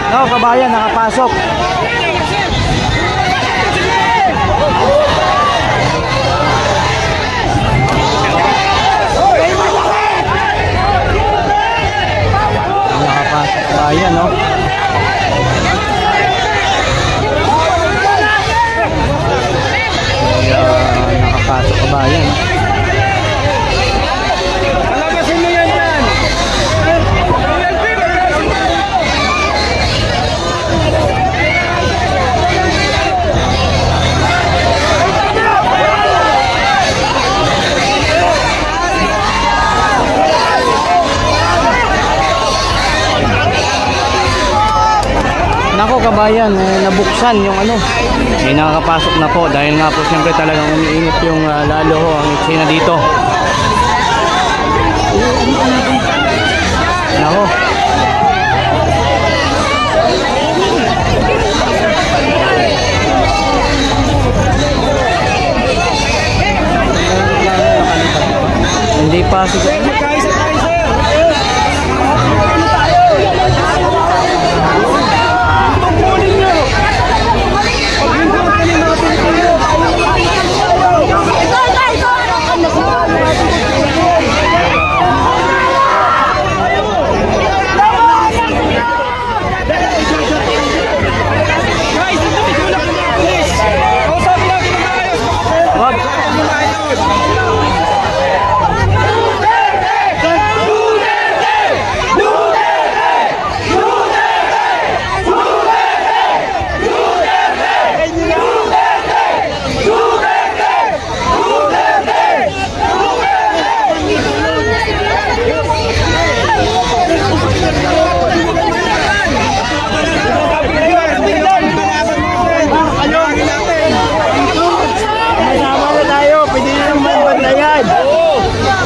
No, kabayan, nakapasok. Nakapasok kabayan, no? Nakapasok kabayan. Nako kabayan, nabuksan yung ano. May nakakapasok na po dahil nga po siyempre talagang umiinit yung lalo ho ang eksena dito. Nako. Hindi pa siguro.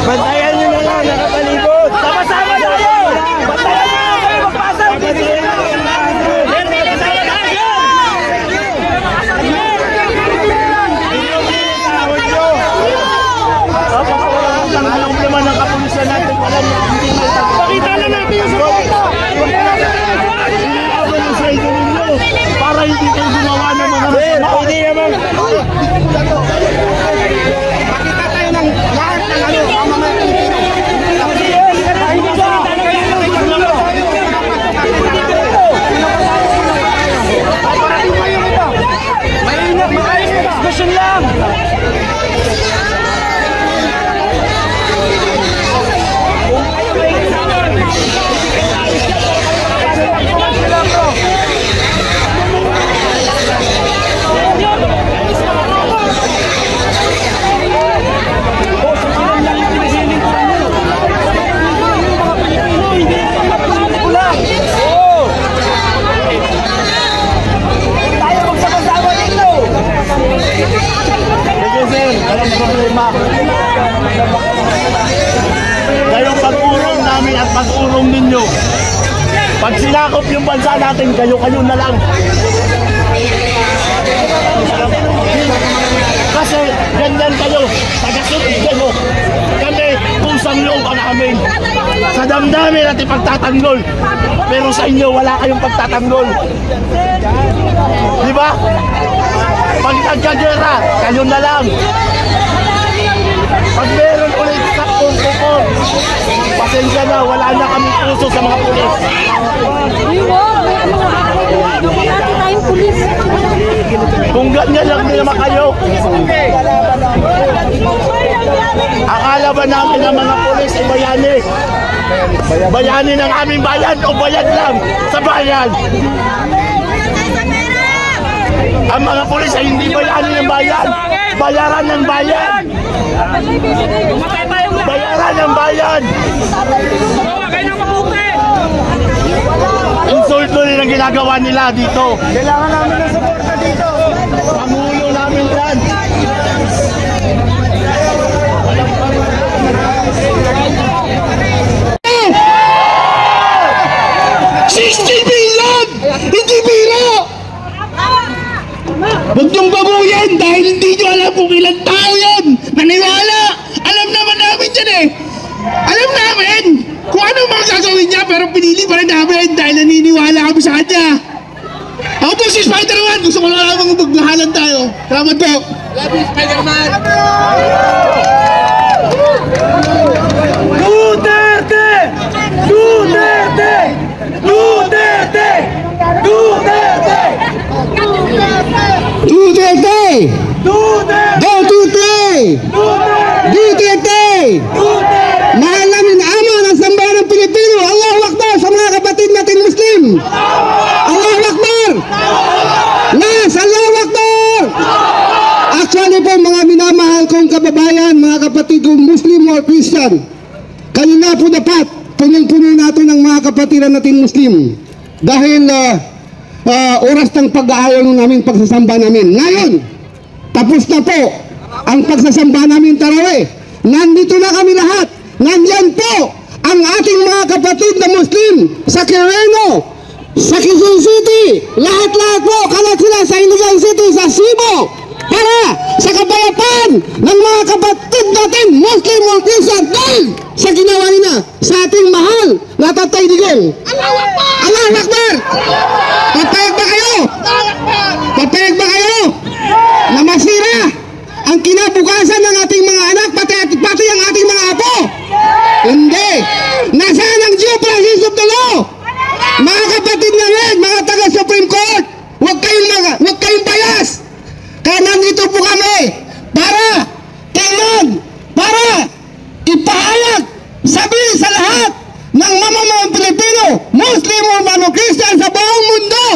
Bantayan nyo na lang, nakapalibot. Sama-sama na kayo! Bantayan nyo na kayo, magpasok! Ang problema ng kapulisan natin, pakita na natin yung suporta! Para hindi kayo gumawa ng mga masama. Hindi naman. Pakita tayo ng lahat ng ano. Mission lang. Kayong pag-urong namin at pag-urong ninyo. Pag sinakop yung bansa natin, kayo-kayo na lang. Kasi ganyan kayo, taga-sulit kayo. Kami, pusang loob ang amin. Sa damdamin at ipagtatanggol. Pero sa inyo, wala kayong pagtatanggol. Di ba? Pag nagkagera, kayo na lang. Pag meron ulit saktong kupon, pasensya na, wala na kami puso sa mga pulis. Kung ganyan lang din naman kayo, akala ba namin ang mga pulis ay bayani? Bayani ng aming bayan o bayan lang sa bayan? Ang mga pulis ay hindi bayani ng bayan, bayaran ng bayan. Bayaran ng bayan. Insulto rin ang ginagawa nila dito. Kailangan namin ng suporta dito. Pangulo namin yan. 60 billion! Hindi biro! Huwag niyong babuyan dahil hindi niyo alam kung ilang tao yun! Naniwala! Alam naman namin yan eh! Alam namin! kung anong mga gagawin niya, pero pinili pa rin namin dahil naniniwala kami sa kanya. Ako po si Spider-Man, gusto ko lang lamang maglahalan tayo. Salamat po. Love you, Spider-Man! Duterte! Duterte! Duterte! Duterte! Duterte! Duterte! Duterte! Duterte! Mahal namin ama ng sambahan ng Pilipino. Allahu Akbar sa mga kapatid natin Muslim. Allahu Akbar! Nas! Allahu Akbar! Actually po mga minamahal kong kababayan, mga kapatid kong Muslim or Christian, kayo na po dapat punong-puno natin ng mga kapatiran natin Muslim. Dahil oras ng pag-aayaw namin pagsasamba namin. Ngayon, tapos na po ang pagsasamba namin tarawih. Nandito na kami lahat. Nandyan po ang ating mga kapatid na Muslim sa Quirino, sa Quezon City, lahat-lahat po, kalat sila sa Iligan City, sa Cebu, para sa kapayapaan ng mga kapatid natin, Muslim or Christian, dahil sa ginawa nila sa ating mahal na Tatay Digong. Allahu Akbar! Allahu Akbar! Papayag ba kayo? Papayag ba kayo na masira ang kinabukasan ng ating mga anak, pati ang ating mga apo? Hindi! Nasaan ang due process of the law? Mga kapatid namin, mga taga-Supreme Court, huwag kayong bias! Kaya nandito po kami para tingnan, para ipahayag, sabihin sa lahat ng mamamayang Pilipino, Muslim o Mano-Christian sa buong mundo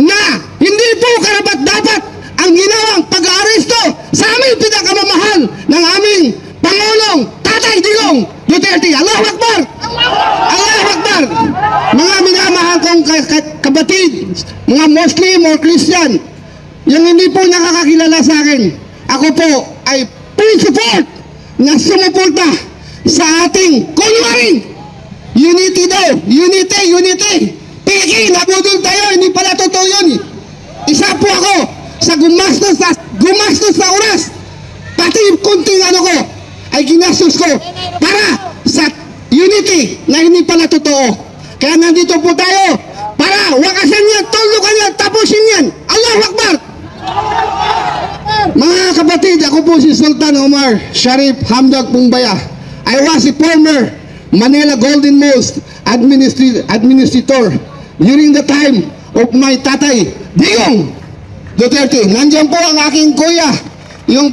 na hindi po karapat-dapat ang ginawang pag-aaresto sa aming pinakamamahal ng aming Pangulong Tatay Digong Duterte. Allahu Akbar! Allahu Akbar! Mga minamahal kong kapatid, mga Muslim o Christian, yung hindi po nakakakilala sa akin, ako po ay full support na sumuporta sa ating kunwaring unity daw, unity. Piki, nabudol tayo, hindi pala totoo yun. Isa po ako sa gumastos sa oras, pati kunting ano ko ay ginastos ko para sa unity na hindi pala totoo. Kaya nandito po tayo para wakasan yan, tulukan yan, tapusin yan. Allahu Akbar! Mga kapatid, ako po si Sultan Omar Sharif Hamdag Pungbaya. I was a former Manila Golden Most Administrator during the time of my Tatay Digong Duterte. Nandiyan po ang aking kuya, yung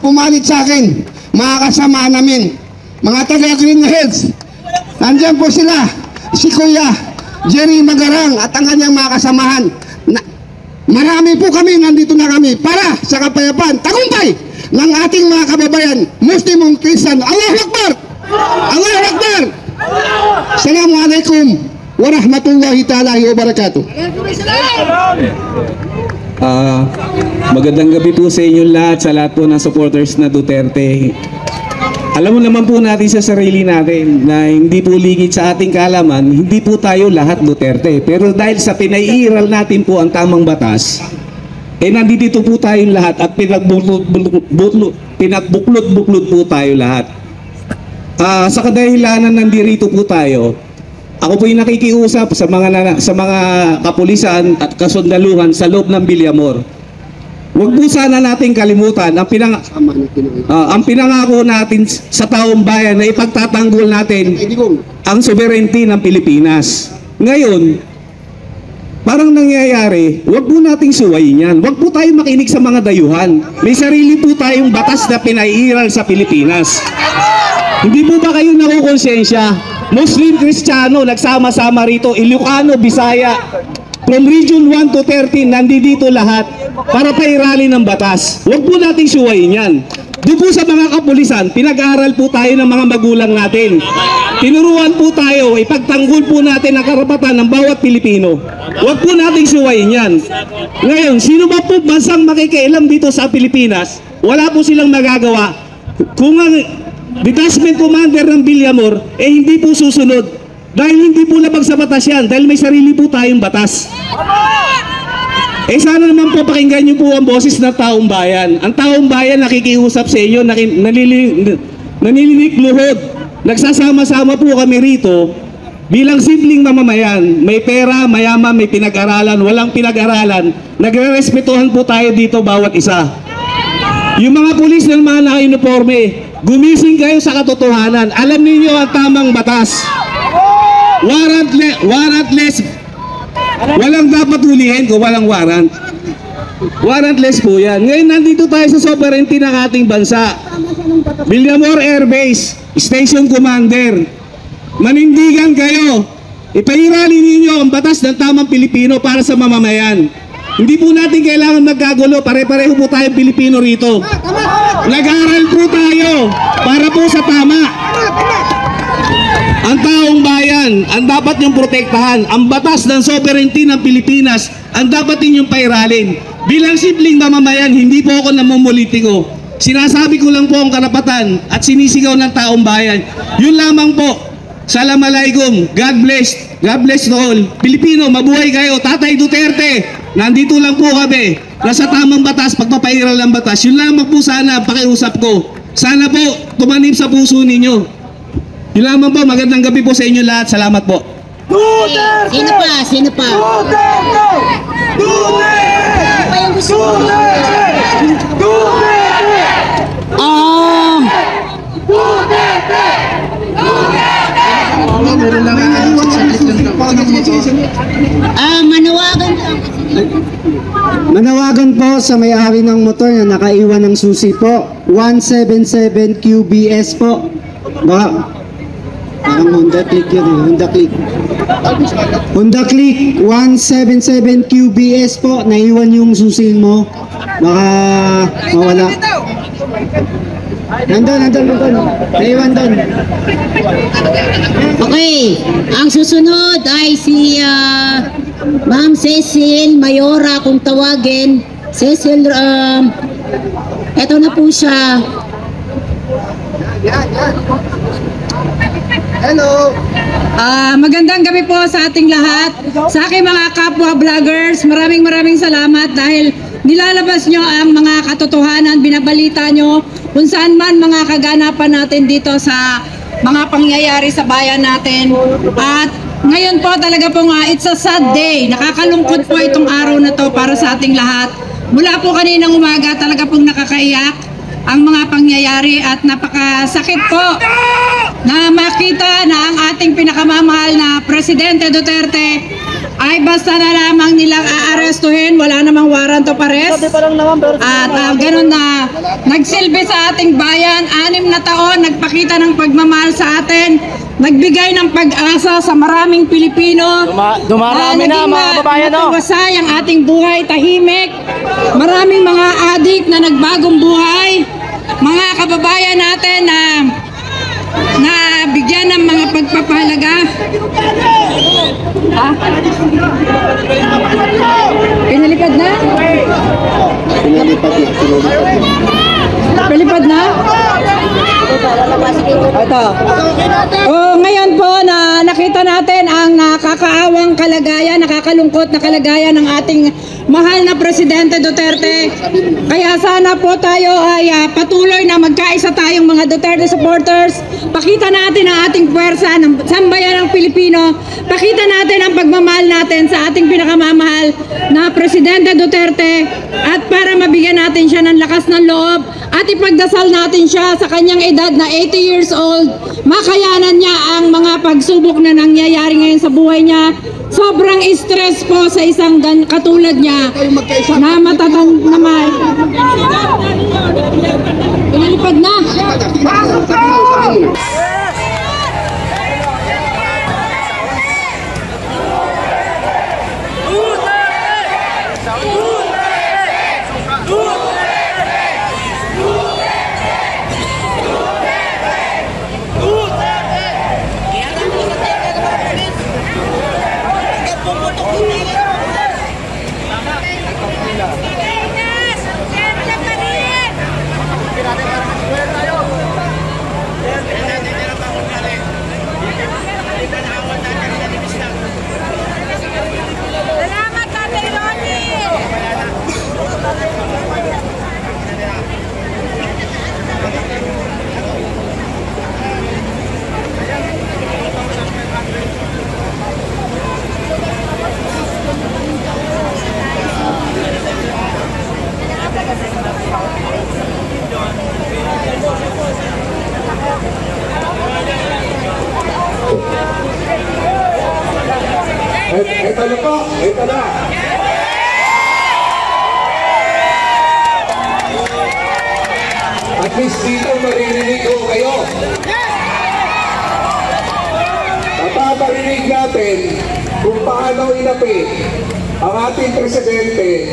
pumalit sa akin, mga kasama namin, mga taga-Green Hills. Nandiyan po sila, si Kuya Jerry Magarang at ang kanyang mga kasamahan. Marami po kami, nandito na kami para sa kapayapaan, tagumpay ng ating mga kababayan, Muslim o Christian. Allahu Akbar! Allahu Akbar! Assalamualaikum warahmatullahi ta'ala wabarakatuh. Magandang gabi po sa inyo lahat, sa lahat po ng supporters na Duterte. Alam mo naman po natin sa sarili natin na hindi po ligid sa ating kaalaman, hindi po tayo lahat Duterte. Pero dahil sa pinaiiral natin po ang tamang batas, nandito po tayong lahat at pinagbuklod-buklod po tayo lahat. Sa kadahilanan nandito po tayo, ako po yung nakikiusap sa mga kapulisan at kasundaluhan sa loob ng Villamor. Huwag po sana natin kalimutan ang pinangako natin sa taong bayan na ipagtatanggol natin ang sovereignty ng Pilipinas. Ngayon, parang nangyayari, huwag po nating suwayin yan. Huwag po tayong makinig sa mga dayuhan. May sarili po tayong batas na pinaiiral sa Pilipinas. Hindi po ba kayo nakukonsensya? Muslim, Kristiyano, nagsama-sama rito, Ilocano, Bisaya, from Region 1 to 13, nandito lahat para pairali ng batas. Huwag po natin suwayin yan. Doon po sa mga kapulisan, pinag-aaral po tayo ng mga magulang natin. Tinuruan po tayo, ipagtanggol po natin ang karapatan ng bawat Pilipino. Huwag po natin suwayin yan. Ngayon, sino ba po bansang makikialam dito sa Pilipinas? Wala po silang magagawa. Kung ang detachment commander ng Villamor, hindi po susunod. Dahil hindi po labag sa batas yan. Dahil may sarili po tayong batas. Sana naman po pakinggan niyo po ang boses ng taong bayan. Ang taong bayan nakikiusap sa inyo, nanilinik luhod nagsasama-sama po kami rito bilang simpleng mamamayan. May pera, mayaman, may pinag-aralan, walang pinag-aralan. Nagre-respetuhan po tayo dito bawat isa. Yung mga pulis ng mga naka-uniforme, gumising kayo sa katotohanan. Alam niyo ang tamang batas. Warrantless. Walang dapat hulihin kung walang warrant. Warrantless po yan. Ngayon nandito tayo sa sovereignty ng ating bansa. Villamor Air Base, Station Commander, manindigan kayo. Ipairali ninyo ang batas ng tamang Pilipino para sa mamamayan. Hindi po natin kailangan magkagulo. Pare-pareho po tayong Pilipino rito. Nag-aral po tayo para po sa tama. Ang taong bayan, ang dapat niyong protektahan. Ang batas ng sovereignty ng Pilipinas, ang dapat ninyong pairalin. Bilang simpleng mamamayan, hindi po ako namumulitiko. Sinasabi ko lang po ang karapatan at sinisigaw ng taong bayan. Yun lamang po. Assalamualaikum. God bless. God bless to all. Pilipino, mabuhay kayo. Tatay Duterte, nandito lang po kami. Nasa tamang batas, pagpapairal ng batas. Yun lamang po sana pakiusap ko. Sana po tumanib sa puso ninyo. Yun lamang po. Magandang gabi po sa inyo lahat. Salamat po. Duterte! Sino pa? Sino pa? Duterte! Duterte! Pa yung gusto mo? Duterte! Manawagan lang. Manawagan po sa may-ari ng motor na nakaiwan ng susi po. 177 QBS po. Baka parang Honda Click yun eh. Honda Click. Honda Click 177 QBS po. Naiwan yung susi mo. Baka mawala. Nandun. Naiwan doon. Okay, ang susunod ay si Ma'am Cecil Mayora kung tawagin. Cecil, eto na po siya. Hello! Magandang gabi po sa ating lahat. Sa aking mga kapwa vloggers, maraming salamat dahil nilalabas nyo ang mga katotohanan, binabalita nyo kung saan man mga kaganapan natin dito sa mga pangyayari sa bayan natin. At ngayon po talaga po it's a sad day. Nakakalungkot po itong araw na to para sa ating lahat. Mula po kaninang umaga talaga pong nakakaiyak ang mga pangyayari at napakasakit po na makita na ang ating pinakamamahal na Presidente Duterte ay basta na lamang nilang aarestuhin, wala namang warrant of arrest. At ganun na nagsilbi sa ating bayan, 6 na taon, nagpakita ng pagmamahal sa atin, nagbigay ng pag-asa sa maraming Pilipino. Dumarami na mga kababayan, no? Matuwasay ang ating buhay, tahimik. Maraming mga adik na nagbagong buhay. Mga kababayan natin na bigyan ng mga pagpapahalaga. Pinalipad na? Pinalipad na? Ito. Ngayon po na nakita natin ang nakakaawang kalagayan, nakakalungkot na kalagayan ng ating mahal na Presidente Duterte. Kaya sana po tayo ay patuloy na magkaisa tayong mga Duterte supporters. Pakita natin ang ating puwersa ng sambayan ng Pilipino. Pakita natin ang pagmamahal natin sa ating pinakamamahal na Presidente Duterte. At para mabigyan natin siya ng lakas ng loob at ipagdasal natin siya sa kanyang edad na 80 years old, makayanan niya ang mga pagsubok na nangyayari ngayon sa buhay niya. Sobrang stress po sa isang katulad niya na matatang naman. Pinalipad na. Ito na po, ito na. At least dito maririnig ko kayo. Napaparinig natin kung paano inapi ang ating presidente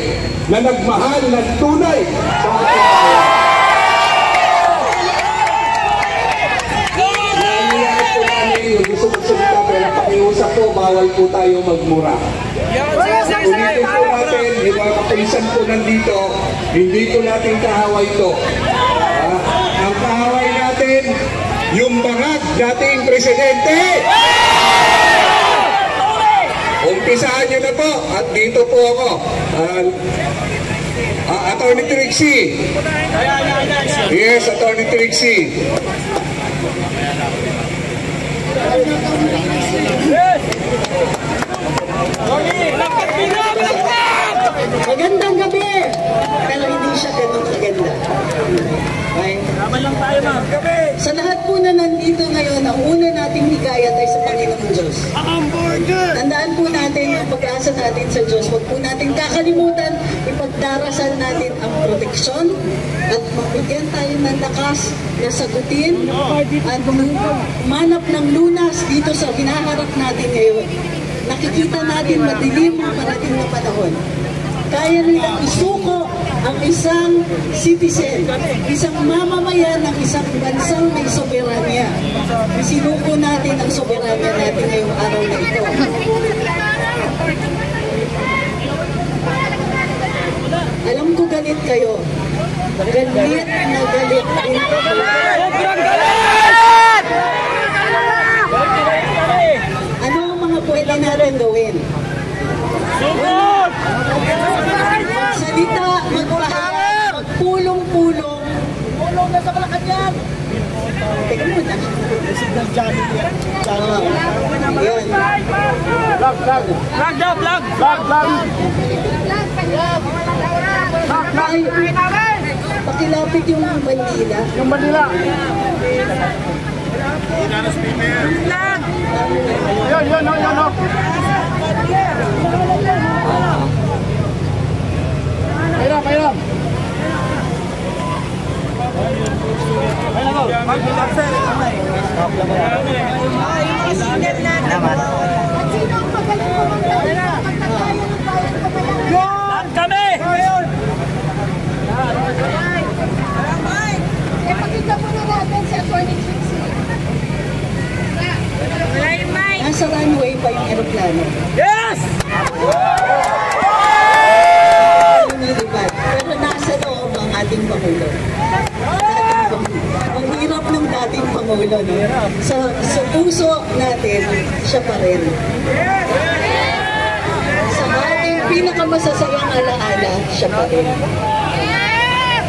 na nagmahal ng tunay sa ating bayan. Nangyayari po namin yung gusto magsalita pero pakiusap po, bawal po tayo magmura. Ulitin po natin, yung mga kapulisan po nandito, hindi po natin kahaway ito. Ang kahaway natin, yung bangag dating presidente. Umpisahan nyo na po at dito po ako. Attorney Trixie. Yes, Attorney Trixie. Magandang gabi! Pero hindi siya ganun kaganda. Okay? Sa lahat po na nandito ngayon, ang una nating hikayat ay sa Panginoong Diyos. Tandaan po natin yung pag-asa natin sa Diyos. Huwag po natin kakalimutan, ipagdarasal natin ang proteksyon at mabigyan tayo ng lakas na sagutin at manap ng lunas dito sa hinaharap natin ngayon. Nakikita natin madilim ang parating na panahon. Kaya nilang isuko ang isang citizen, isang mamamayan ng isang bansang may soberanya. Isinuko natin ang soberanya natin ngayong araw na ito. Alam ko galit kayo. Galit na galit. Sobrang galit! Ano ang mga pwede natin gawin? Salita, magpahayag, magpulong-pulong. Pulong na sa Malacanang. Teka mo na. Signal Johnny. Yan. Pakilapit yung bandila. Yung bandila. Yun. Kailan. Nasa runway pa yung aeroplano. Yes! Pero nasa loob ang ating Pangulo. Ang hirap ng dating Pangulo. No? Sa puso natin, siya pa rin. Sa ating pinakamasasayang alaala, siya pa rin.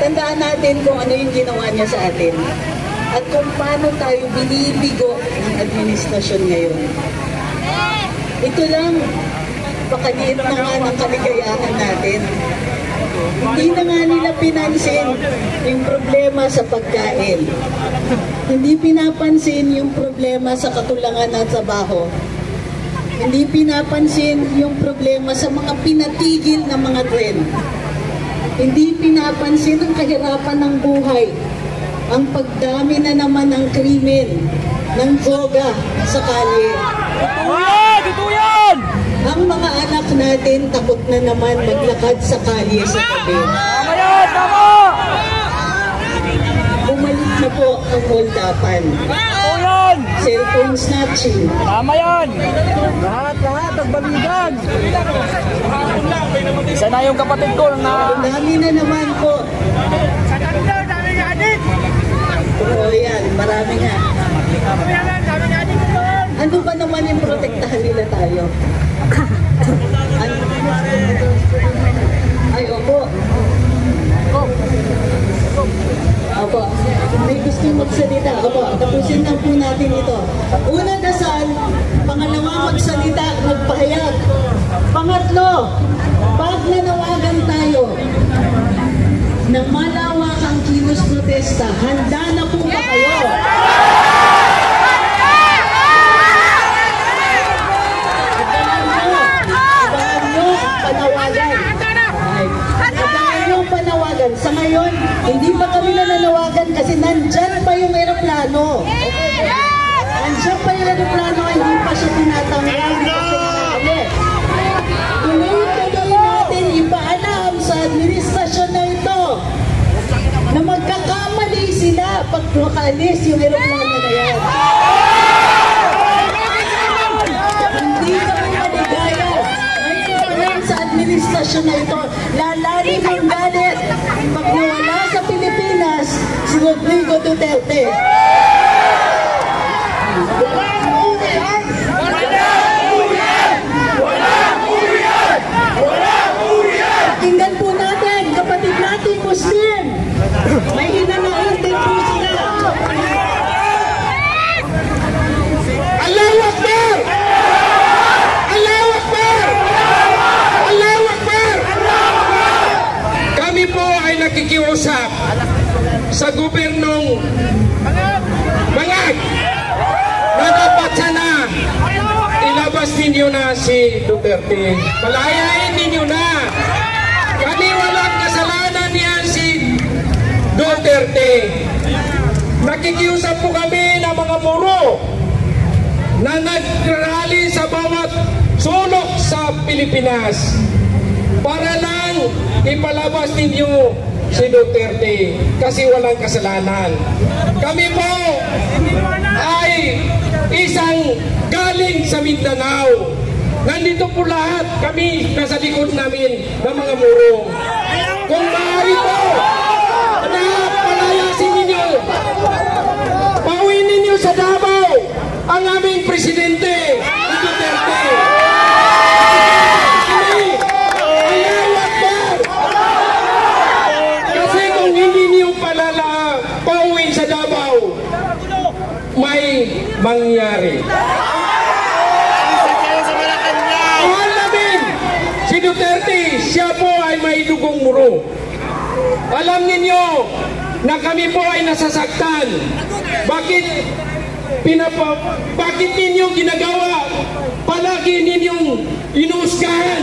Tandaan natin kung ano yung ginawa niya sa atin. At kung paano tayo binibigo ng administrasyon ngayon. Ito lang, pakaliit na nga ng kaligayahan natin. Hindi na nga nila pinansin yung problema sa pagkain. Hindi pinapansin yung problema sa kakulangan ng trabaho. Hindi pinapansin yung problema sa mga pinatigil na mga tren. Hindi pinapansin ang kahirapan ng buhay. Ang pagdami na naman ng krimen, ng droga sa kalye. Ito yan! Ang mga anak natin takot na naman maglakad sa kalye sa gabi. Tama yan! Tama! Bumalik na po ang holdapan. Ito yan! Cellphone snatching. Tama yan! Lahat ang baligan. Isa na yung kapatid ko na... Ang dami na naman po. Oo yan, marami nga. Ano ba naman yung protektahan nila tayo? Ay, opo. Opo. May gusto magsalita. Opo, tapusin lang po natin ito. Una, dasal. Pangalawa, magsalita, magpahayag. Pangatlo, pag nanawagan tayo ng malawakang kilos protesta, handa na po ba kayo? At makaalis yung aeroplano na yan. Hindi kami maligaya. Ngayon pa lang sa administrasyon na ito, lalalim ang galit pag nawala sa Pilipinas si Rodrigo Duterte. Pakinggan po natin, kapatid natin Muslim. May hinanain din po sila. Allahu Akbar! Allahu Akbar! Allahu Akbar! Kami po ay nakikiusap sa gobernong Bangag na dapat sana ilabas ninyo na si Duterte. Palayain ninyo na. Kami walang kasalanan niyan si Duterte. Nakikiusap po kami ng mga muro na nagrally sa bawat sulok sa Pilipinas para lang ipalabas ninyo si Duterte kasi walang kasalanan. Kami po ay isang galing sa Mindanao. Nandito po lahat kami nasa likod namin ng mga muro. Kung maaari po na palayasin ninyo, pauwiin ninyo sa Davao ang aming presidente, si Duterte. Allahu Akbar! Kasi kung hindi niyo pauwiin sa Davao, may mangyari. Mahal namin si Duterte, siya po ay may dugong muro. Alam ninyo na kami po ay nasasaktan. Bakit ninyo ginagawa? Palagi ninyong inuuskahan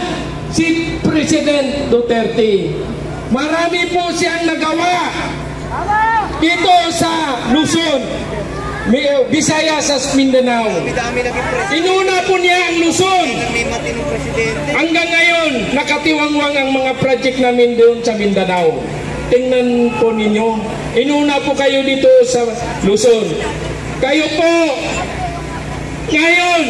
si President Duterte. Marami po siyang nagawa dito sa Luzon, Visayas sa Mindanao. Inuna po niya ang Luzon. Hanggang ngayon, nakatiwangwang ang mga project namin doon sa Mindanao. Tingnan po ninyo. Inuna po kayo dito sa Luzon. Kayo po, ngayon,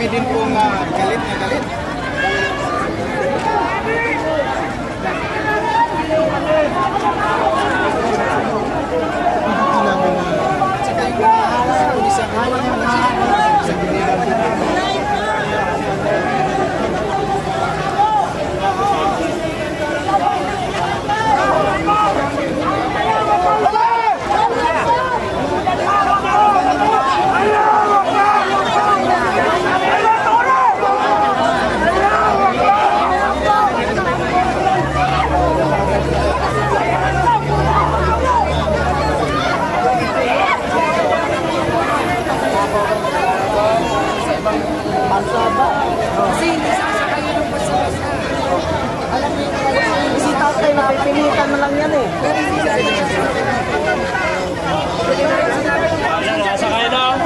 din pong galit na galit. Sa kayo, Napipilitan mo lang yan eh. Sakay na.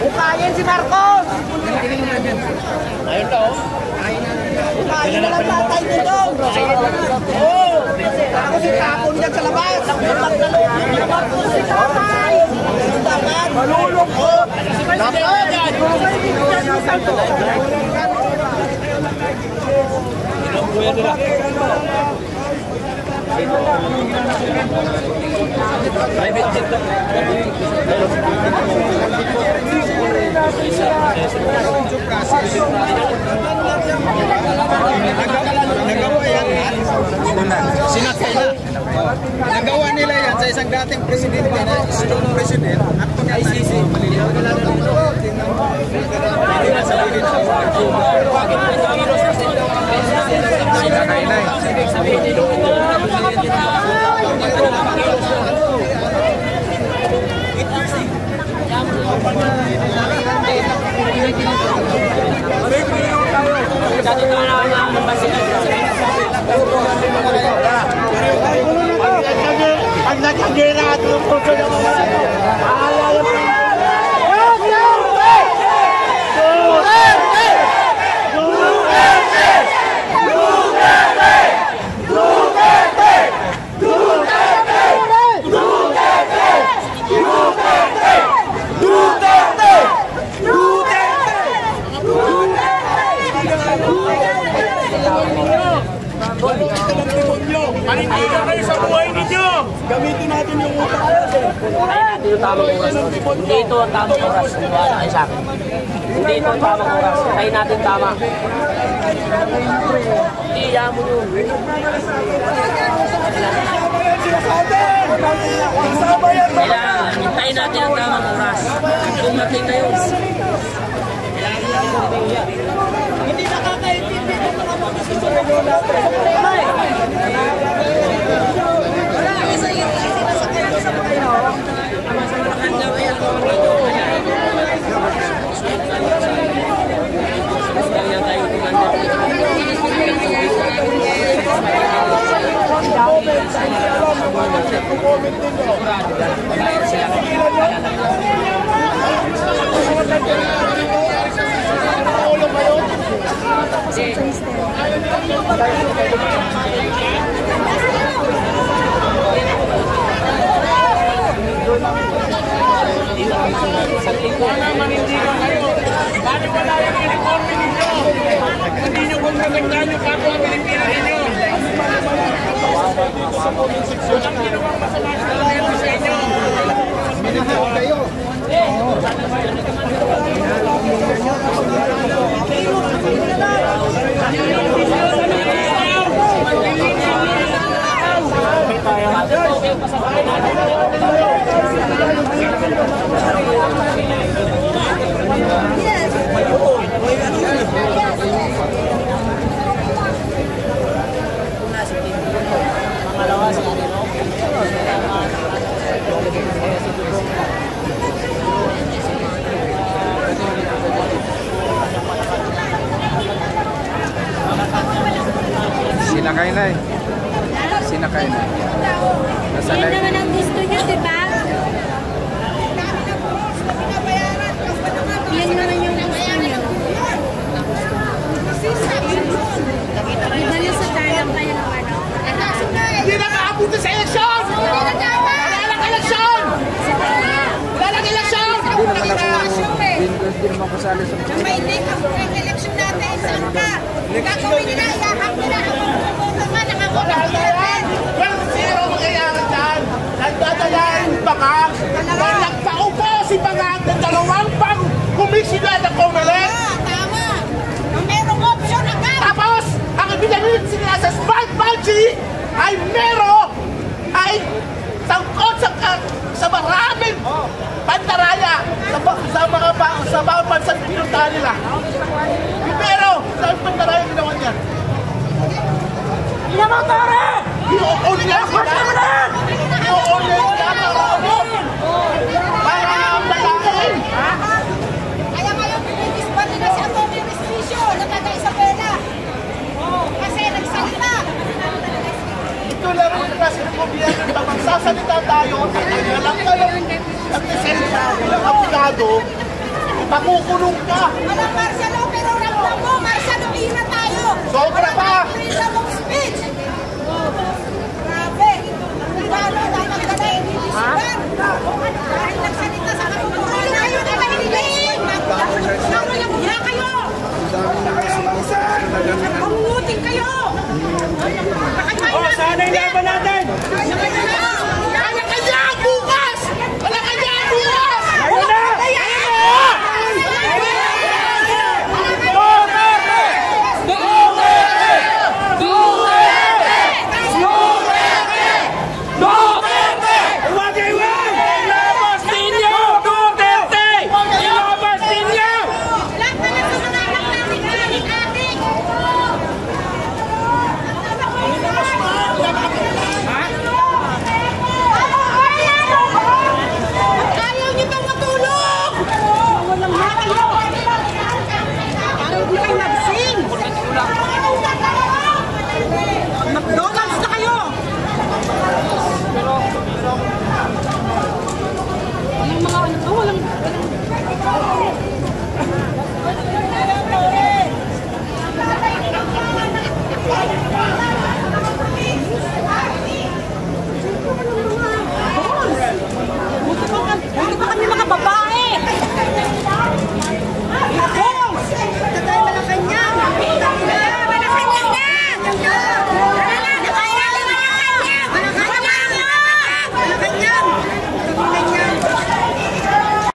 Ukayin si Marcos! Ayun na oh. Ukayin na lang tatay nito! Oo! Ako si Tapon dyan sa labas! Marcos si tatay! Malulong ko! Nagawa nila yan sa isang dating presidente na student president at pag-ICC. Pag nagkagera at lungkot na mga maalala mo. Panindigan kayo sa buhay ninyo! Gamitin natin yung utak natin. Tayo natin yung tamang oras. Hindi ito ang tamang oras. Wala kayo sa akin. Hindi ito ang tamang oras. Tayo natin tama. Hindi, yan mo yun. Kailangan, hintayin natin ang tamang oras. Dumating na yun. Hindi nakakaintindi ng mga magsusunod natin. Bakit wala yung uniforme ninyo? Hindi nyo kung nagagdan yung kapwa Pilipino ninyo. Walang ginawang masama sa gobyerno sa inyo. Sinakay na eh. Sinakay na. Yan naman ang gusto nyo, di ba? Yan naman yung gusto nyo. Di ba nyo sa talang kayo ng ano? Hindi na maabuti sa eleksyon! Wala lang eleksyon! Wala lang eleksyon! Hindi naman ako kasali sa May eleksyon natin. kahit saan ka. Gagawin nila, iyakap nila ang magpupunta ka, nakaboto ka natin. Well, zero mangyayari dyan. Nagdadalaan baka. Dahil nagpaupo si Bangag ng 2 pang komisyonad ng COMELEC. Tama. Merong option agad. Tapos, ang ibinanit sila sa Smart Budget ay tangkot sa maraming pandaraya sa mga bansang pinuntahan nila. Pero, sa pandaraya ginawa niya. Inamotore! I-o-on niya sila. I-o-on niya sila para malakin. Kaya ngayon, pinitispan nila si Atty. Respisyo na taga Isabela. Kasi nagsalita. Ito lang yung kasi ng gobyerno na magsasalita tayo at alam kayo at lisensya ng abogado, makukulong ka. Walang martial law, pero ramdam mo, martial law na tayo. Sobra pa! Freedom of speech.